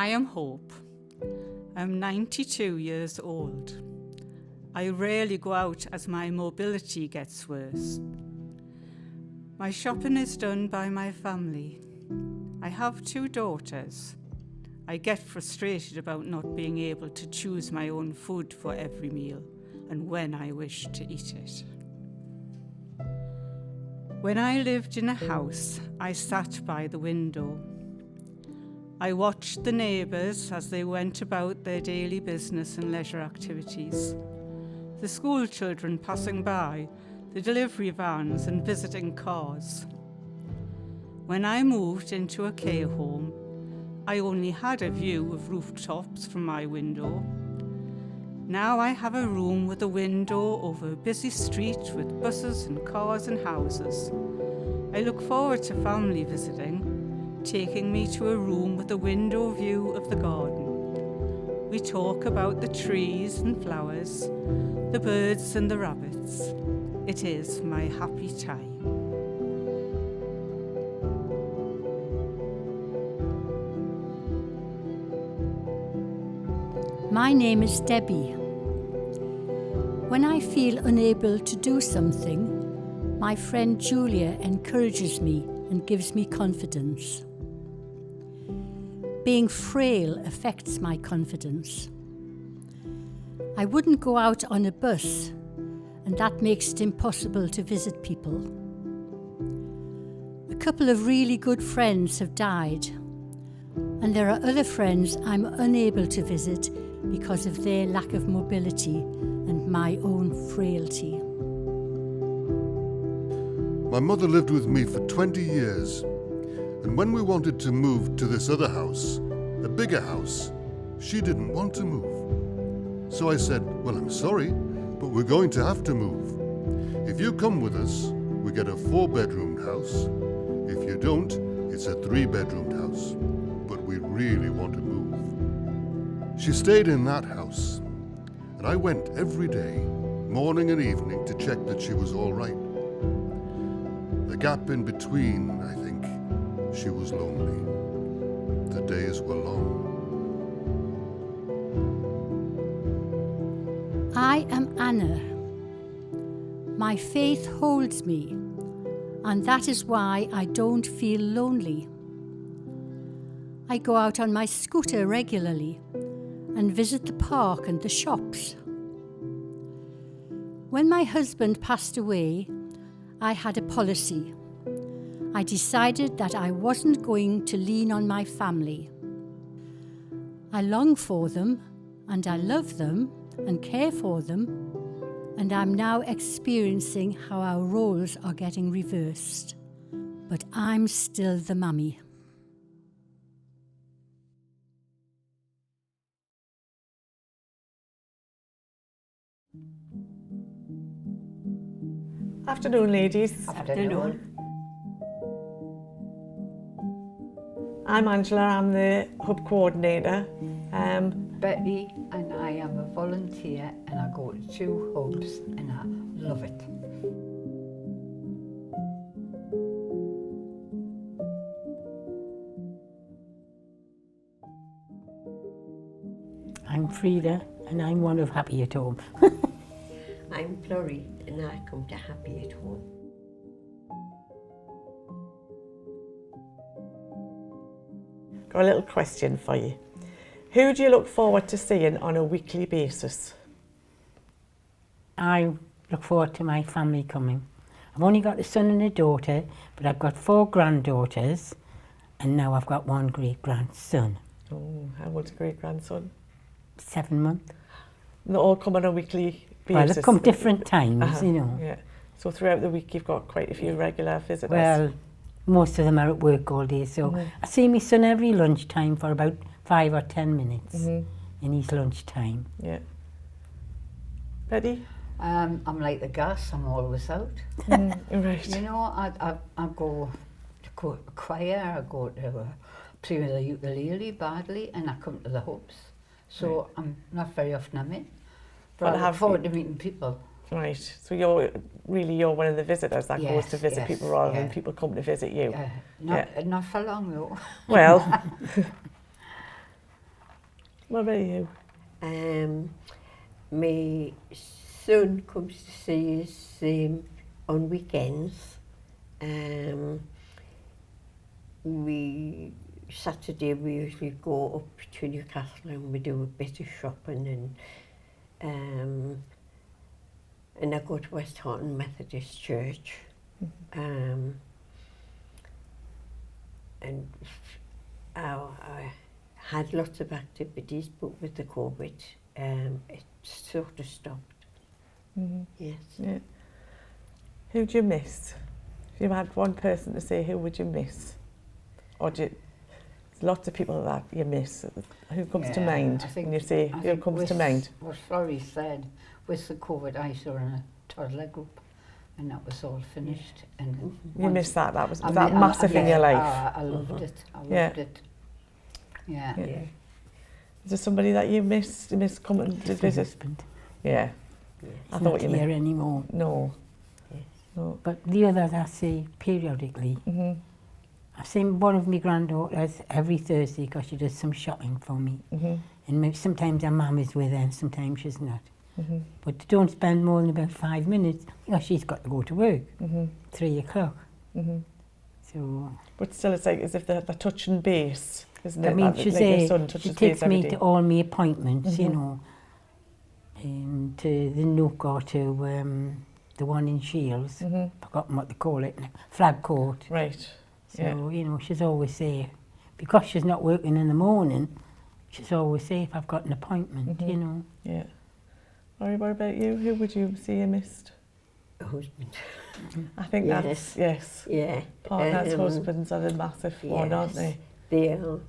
I am Hope. I'm 92 years old. I rarely go out as my mobility gets worse. My shopping is done by my family. I have 2 daughters. I get frustrated about not being able to choose my own food for every meal and when I wish to eat it. When I lived in a house, I sat by the window. I watched the neighbours as they went about their daily business and leisure activities. The school children passing by, the delivery vans and visiting cars. When I moved into a care home, I only had a view of rooftops from my window. Now I have a room with a window over a busy street with buses and cars and houses. I look forward to family visiting, taking me to a room with a window view of the garden. We talk about the trees and flowers, the birds and the rabbits. It is my happy time. My name is Debbie. When I feel unable to do something, my friend Julia encourages me and gives me confidence. Being frail affects my confidence. I wouldn't go out on a bus, and that makes it impossible to visit people. A couple of really good friends have died, and there are other friends I'm unable to visit because of their lack of mobility and my own frailty. My mother lived with me for 20 years, and when we wanted to move to this other house, a bigger house, she didn't want to move. So I said, well, I'm sorry, but we're going to have to move. If you come with us, we get a 4-bedroomed house. If you don't, it's a 3-bedroomed house. But we really want to move. She stayed in that house, and I went every day, morning and evening, to check that she was all right. The gap in between, I think, she was lonely. The days were long. I am Anna. My faith holds me, and that is why I don't feel lonely. I go out on my scooter regularly and visit the park and the shops. When my husband passed away, I had a policy. I decided that I wasn't going to lean on my family. I long for them, and I love them and care for them, and I'm now experiencing how our roles are getting reversed. But I'm still the mummy. Afternoon, ladies. Afternoon. I'm Angela, I'm the hub coordinator. Betty, and I am a volunteer, and I go to 2 hubs and I love it. I'm Frida, and I'm one of Happy at Home. I'm Florrie, and I come to Happy at Home. Got a little question for you. Who do you look forward to seeing on a weekly basis? I look forward to my family coming. I've only got a son and a daughter, but I've got 4 granddaughters, and now I've got 1 great-grandson. Oh, how old's a great-grandson? 7 months. And they all come on a weekly basis? Well, they come different times, you know. Yeah. So throughout the week you've got quite a few regular visitors? Well, most of them are at work all day, so I see my son every lunchtime for about 5 or 10 minutes in his lunchtime. Yeah. Betty? I'm like the gas, I'm always out. Right. You know, I go to choir, I go to play with the ukulele badly, and I come to the hubs. So I'm not very often I'm in. But I look forward to meeting people. Right, so you're one of the visitors that goes to visit people rather than people come to visit you. Not for long though. Well, What about you? My son comes to see us on weekends. Saturday we usually go up to Newcastle and we do a bit of shopping, and I go to West Horton Methodist Church. And I had lots of activities, but with the COVID, it sort of stopped. Yes. Yeah. Who do you miss? If you had one person to say, who would you miss? Or do you, there's lots of people that you miss. Who comes to mind when you say, who comes to mind? What Florrie said, with the COVID, I saw in a toddler group, and that was all finished. And you missed that? That was that massive in your life? I loved it. I loved it. Yeah. Is there somebody that you miss coming to visit? Husband. Yeah. Yes. I thought you Not here meant. anymore. No. Yes. No. But the others I see periodically. I've seen one of my granddaughters every Thursday because she does some shopping for me. And sometimes her mum is with her and sometimes she's not. But they don't spend more than about 5 minutes because she's got to go to work. 3 o'clock. So. But still, it's like as if they're touching base, isn't it? I mean, Like your son touches she takes base every me day. to all my appointments, you know, and to the Nook or to the one in Shields, forgotten what they call it, Flag Court. Right. So, you know, she's always there. Because she's not working in the morning, she's always there if I've got an appointment, you know. Yeah. Laurie, what about you? Who would you say you missed? A husband. I think Yes. that's, Yeah. partners, husbands are the massive one, aren't they? They are.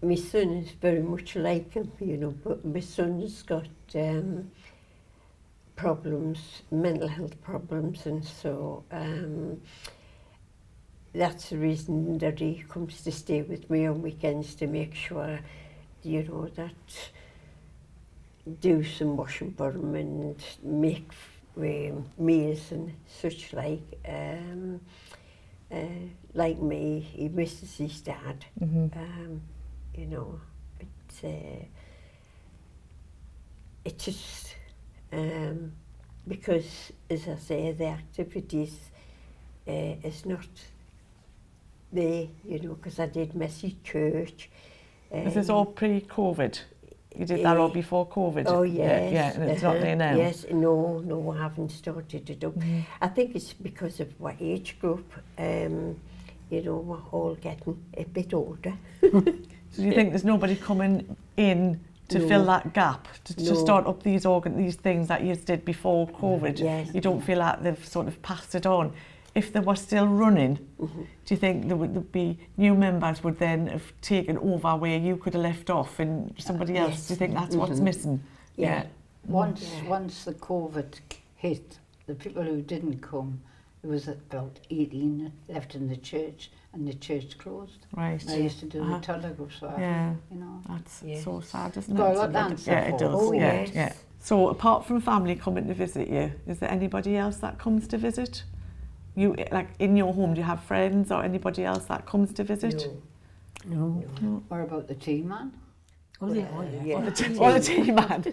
My son is very much like him, you know, but my son's got problems, mental health problems, and so that's the reason that he comes to stay with me on weekends, to make sure, you know, that do some washing for him and make meals and such like. Like me, he misses his dad. You know, it's just because, as I say, the activities is not there, you know, because I did messy church. This is all pre-COVID. You did that all before COVID? Oh, yes. Yeah, and it's not there now? Yes, no, I haven't started it up. I think it's because of what age group, you know, we're all getting a bit older. So do you think there's nobody coming in to fill that gap, to start up these things that you did before COVID? Yes. You don't feel like they've sort of passed it on? If they were still running, do you think there would be new members would then have taken over where you could have left off and somebody else? Yes. Do you think that's what's missing? Yeah. Once the COVID hit, the people who didn't come, there was about 18 left in the church, and the church closed. Right. I used to do the toddler groups for Yeah. you know. That's so sad, isn't it? Got a lot to answer Yeah, it for. does. Oh, yeah, yes. yeah. So apart from family coming to visit you, is there anybody else that comes to visit? You, like in your home, do you have friends or anybody else that comes to visit? No. What about the tea man? Oh, yeah. Yeah. Or the tea man?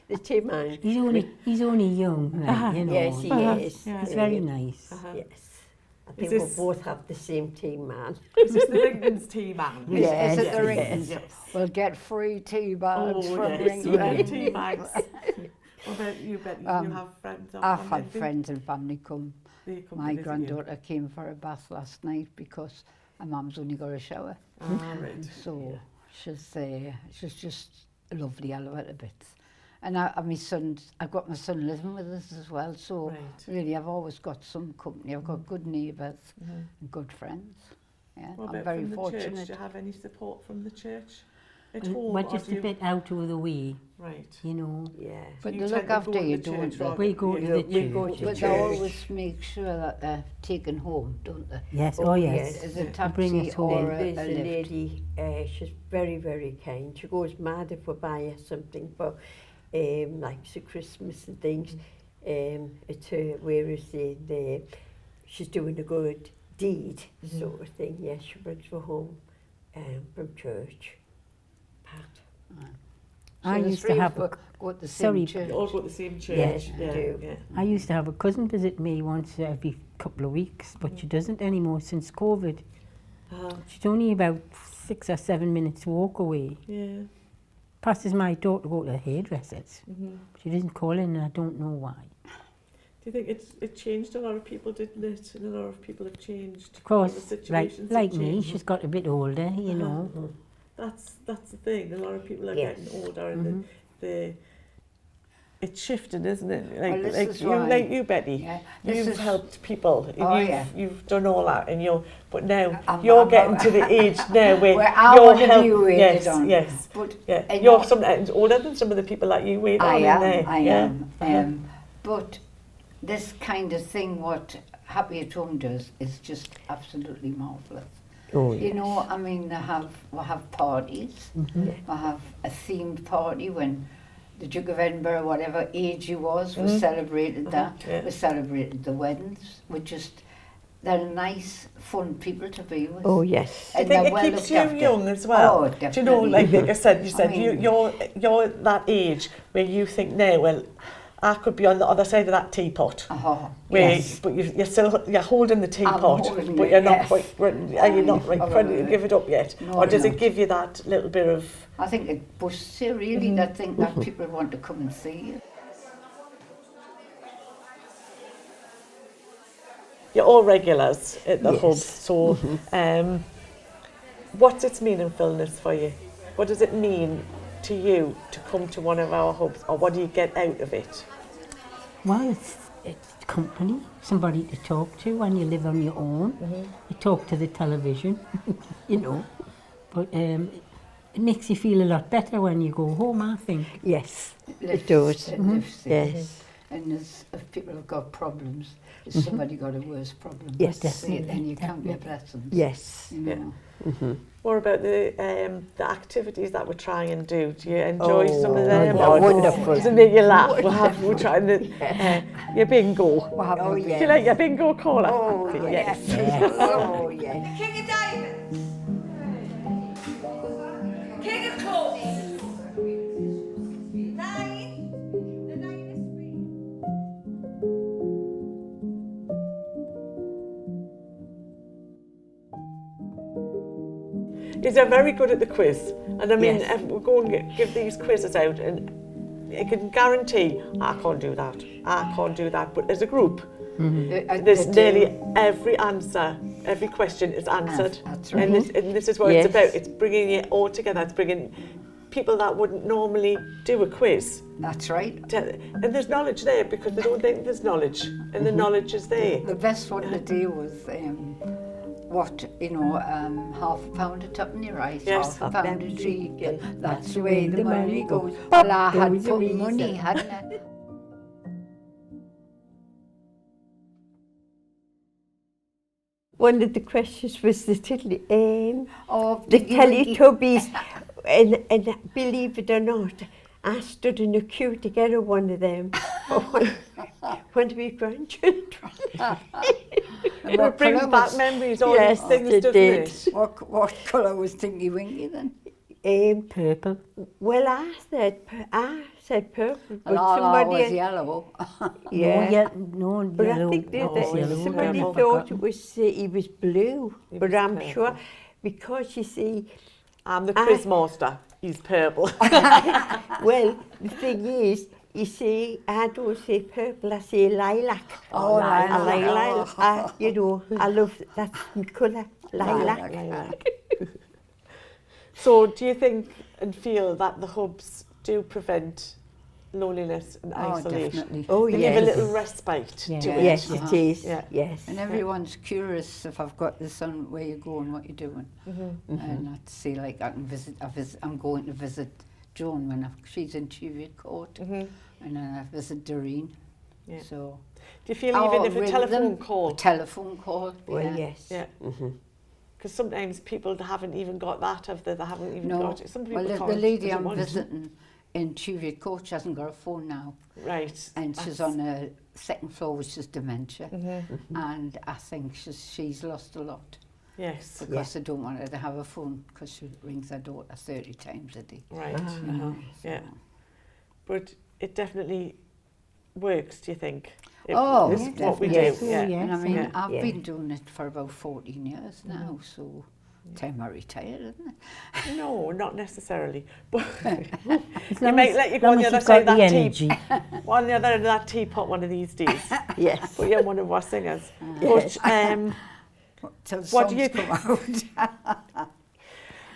The tea man. He's only young, like, you know. Yes, he is. Yeah. He's very nice. Yes. I think this- we both have the same tea man. Is this the Rington's tea man? Is it the Ringtons? Yes. We'll get free tea bags from yes. Rington. Tea bags. What about you, Betty? You have friends or I've family? had friends and family come. They come My to visit you? granddaughter came for a bath last night because her mum's only got a shower. Right. So she's just lovely. I love her to bits. And I've got my son living with us as well. So Right. really, I've always got some company. I've got good neighbours and good friends. Yeah, What I'm about very from the church? fortunate. Do you have any support from the church at home? We're or just do a you- bit out of the way, Right. you know. Yeah. But You they tend look to go after to you, the don't church they? rather- We go to yeah. the We go church. to But they church. always make sure that they're taken home, don't they? Yes, Oh, oh yes. yes. Is it They bring taxi us home. or a There's a lift? lady, she's very, very kind. She goes mad if we buy her something for, like, for Christmas and things. It's her, where is she's doing a good deed sort of thing. Yes, she brings her home from church. Pat. I used to have a, go to the sorry, same church. You all go to the same church. Yes, yeah, I do. Yeah. I used to have a cousin visit me once every couple of weeks, but she doesn't anymore since COVID. She's only about 6 or 7 minutes walk away. Yeah. Passes my daughter to go to the hairdressers. She doesn't call in, and I don't know why. Do you think it changed a lot of people, didn't it? And a lot of people have changed. Of course, The like situations me, have changed. she's got a bit older, you know. That's the thing. A lot of people are Yes. getting older, and it's shifting, isn't it? Like, Well, this is why- like you, Betty. Yeah, You've helped people. Oh, You've done all that, and but now I'm you're not- getting to the age now where I you're want to be helping. waited Yes, on. yes. But Yeah, I you're know- sometimes older than some of the people that you wait on in there. I yeah? am. But this kind of thing, what Happy at Home does, is just absolutely marvellous. Oh, You know, I mean, we'll have parties. We'll have a themed party when the Duke of Edinburgh, whatever age he was, we celebrated that. Yeah. We celebrated the weddings. They're nice, fun people to be with. Oh, yes. Do you And think they're it well keeps looked you after. young as well? Oh, Do you know, definitely. like I said, you said I mean- you're that age where you think now, well, I could be on the other side of that teapot. Where, Yes. but you're holding the teapot, holding but it, you're not yes. quite ready. Are you not I'm ready to give it up yet, No, or does I'm it not. give you that little bit of? I think it boosts you really, that thing that people want to come and see you. You're all regulars at the Yes. hub, so what's its meaningfulness for you? What does it mean to you to come to one of our hubs, or what do you get out of it? Well, it's company, somebody to talk to when you live on your own. You talk to the television, you know. But it makes you feel a lot better when you go home, I think. Yes, it Lifts- does. it lifts you. Yes. And if people have got problems, if somebody got a worse problem, Yes. see it, then you count your blessings. Yes. You know. What about the activities that we try and do? Do you enjoy some of them? they're or wonderful. Does it make you laugh? We're trying to your bingo. Oh, Do you like your bingo caller? Oh, yes. Oh, yes. King of Diamonds. King of Clubs. 9. The 9 is free. They're very good at the quiz, and I mean, Yes. if we go and give these quizzes out, and I can guarantee I can't do that. I can't do that. But as a group, there's nearly every answer, every question is answered. That's And this is what Yes. it's about. It's bringing it all together. It's bringing people that wouldn't normally do a quiz. That's right. And there's knowledge there because they don't think there's knowledge, and the knowledge is there. The best one to do was half a pound of tuppenny rice, Yes. half a pound of chicken. That's the way the money goes. Well, I had put money, hadn't I? One of the questions was the Oh, the Teletubbies, and believe it or not, I stood in a queue to get one of them for one of my grandchildren. It brings back memories, all Yes, these things, it doesn't did. it? What colour was Tinky Winky then? Purple. Well, I said purple, but And all I was somebody, yellow. yeah. No But yellow. I think that, was yellow. somebody I've thought forgotten. it was he was blue, He but was I'm purple. sure because you see, I'm the quiz master. He's purple. well, the thing is, you see, I don't say purple, I say lilac. Oh, I like lilac. lilac. I love that's my colour, lilac. So do you think and feel that the hubs do prevent loneliness and Oh, isolation? definitely. Oh, They yes. give a little respite Yeah. to it. Yes, it is. Yeah. Yes. And everyone's curious if I've got this on where you're going, what you're doing. And I'd say, like, I'm going to visit Joan when she's in Cheviot Court. And then I visit Doreen. Yeah. So, Do you feel even if a ring telephone them, call? a telephone call. Well, yeah. yes. Yeah. Because sometimes people haven't even got that, have they? They haven't even No, got it. Some people well, the can't, lady doesn't I'm want it. visiting in Churches Court. She hasn't got a phone now. Right. And she's on a second floor, which is dementia. And I think she's lost a lot. Yes. Because they don't want her to have a phone because she rings her daughter 30 times a day. Right. You know, Yeah. But it definitely works, do you think? Oh, it's yes, what we do. definitely. Yeah. And I mean, Yeah. I've been doing it for about 14 years now, so time I retired, isn't it? No, not necessarily. But As you long might as- let you as go on long the as other you've side of got that the energy. on the other end of that teapot one of these days. Yes. But you're one of our singers. But Till what do songs you come out.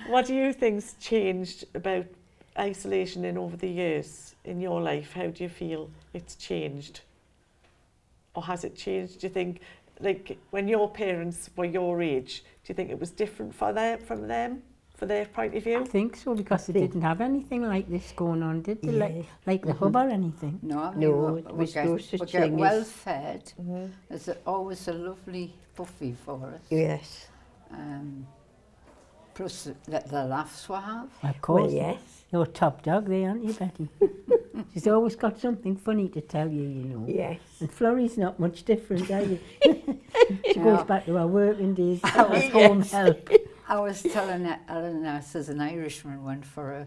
what do you think's changed about isolation in over the years in your life? How do you feel it's changed? Or has it changed? Do you think, like, when your parents were your age, do you think it was different for them, from their point of I view? think so, because they didn't have anything like this going on, did they? Yeah. Like the hub or anything. No, I mean, No, we it was get, no we such get thing well as- fed. There's always a lovely buffet for us. Yes. Plus the laughs we have. Of course. Well, yes. You're a top dog there, aren't you, Betty? She's always got something funny to tell you, you know. Yes. And Florrie's not much different, are you? She Yeah. goes back to her working days as home help. I was telling Ellen, I says an Irishman went for a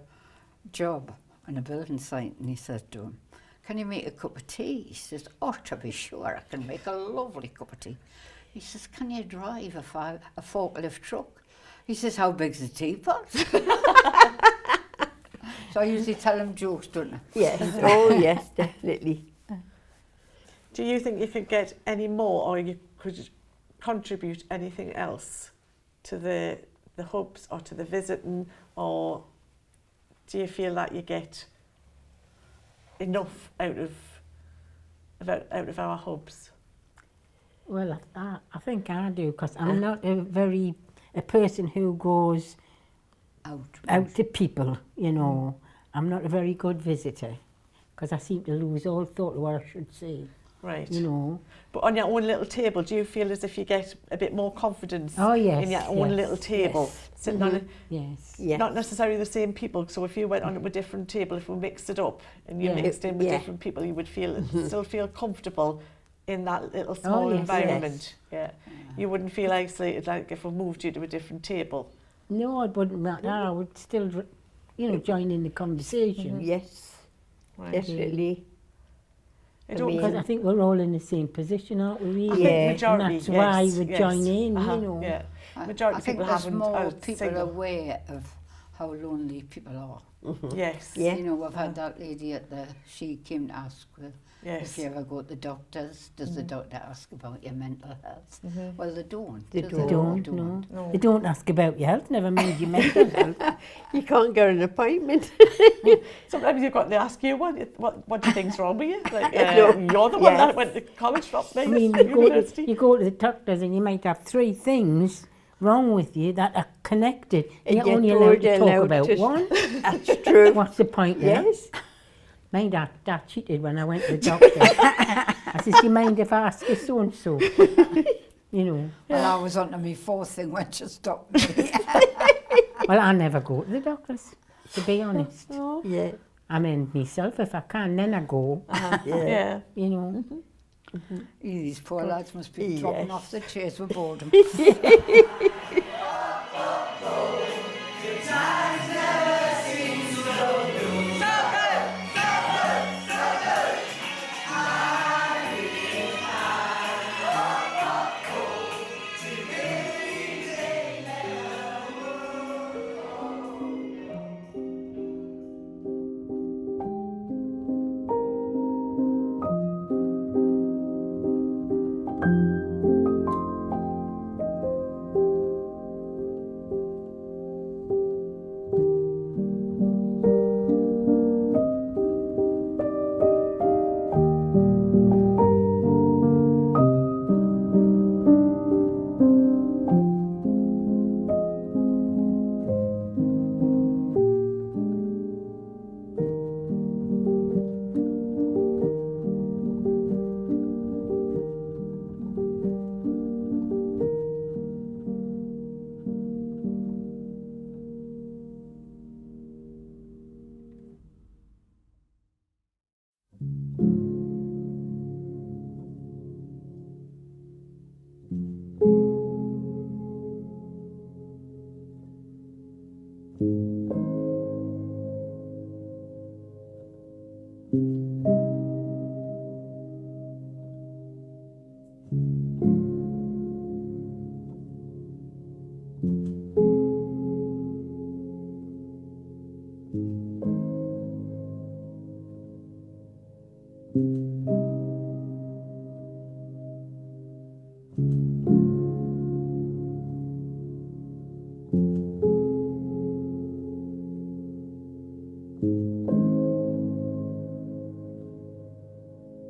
job on a building site, and he said to him, "Can you make a cup of tea?" He says, "Oh, to be sure, I can make a lovely cup of tea." He says, "Can you drive a forklift truck?" He says, "How big's the teapot?" So I usually tell him jokes, don't I? Yes. Oh, yes, definitely. Do you think you could get any more, or you could contribute anything else to the hubs or to the visiting, or do you feel that you get enough out of our hubs? Well, I think I do, because I'm not a person who goes out to people, you know. I'm not a very good visitor, because I seem to lose all thought of what I should say, Right. you know. But on your own little table, do you feel as if you get a bit more confidence Oh, yes, in your own yes, little table? yes. Sitting on it, Yes. Yes. not necessarily the same people. So if you went on it with a different table, if we mixed it up and you Yeah. mixed in with Yeah. different people, you would still feel comfortable in that little small yes, environment. Yeah. You wouldn't feel isolated like if we moved you to a different table. No, it wouldn't matter. I would still, you know, join in the conversation. Yes, Right. definitely. I don't Because I think we're all in the same position, aren't we? I Really? think Yeah. majority, And that's why yes, we yes. join in, Uh-huh, you know. Yeah. I Majority think people there's haven't more are people single. aware of how lonely people are. Yes. Yeah. You know, we've had that lady she came to ask Yes. if you ever go to the doctors, does the doctor ask about your mental health? Well, they don't. They do They don't, They no. No. They don't ask about your health, never mind your mental health. You can't get an appointment. Sometimes you've got to ask you what do you think's wrong with you? Like No. you're the one Yes. that went to college, not me. I mean, university. you go to the doctors and you might have 3 things wrong with you that are connected. And You're you're only told allowed to you're talk allowed about to- one. That's true. What's the point there? Yes. My dad cheated when I went to the doctor. I said, "Do you mind if I ask you so-and-so?" You know. Well, I was on to my 4th thing when she stopped me. Well, I never go to the doctors, to be honest. Yeah. I mean, myself, if I can, then I go, Yeah. you know. These poor lads must be dropping off the chairs with boredom.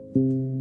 you.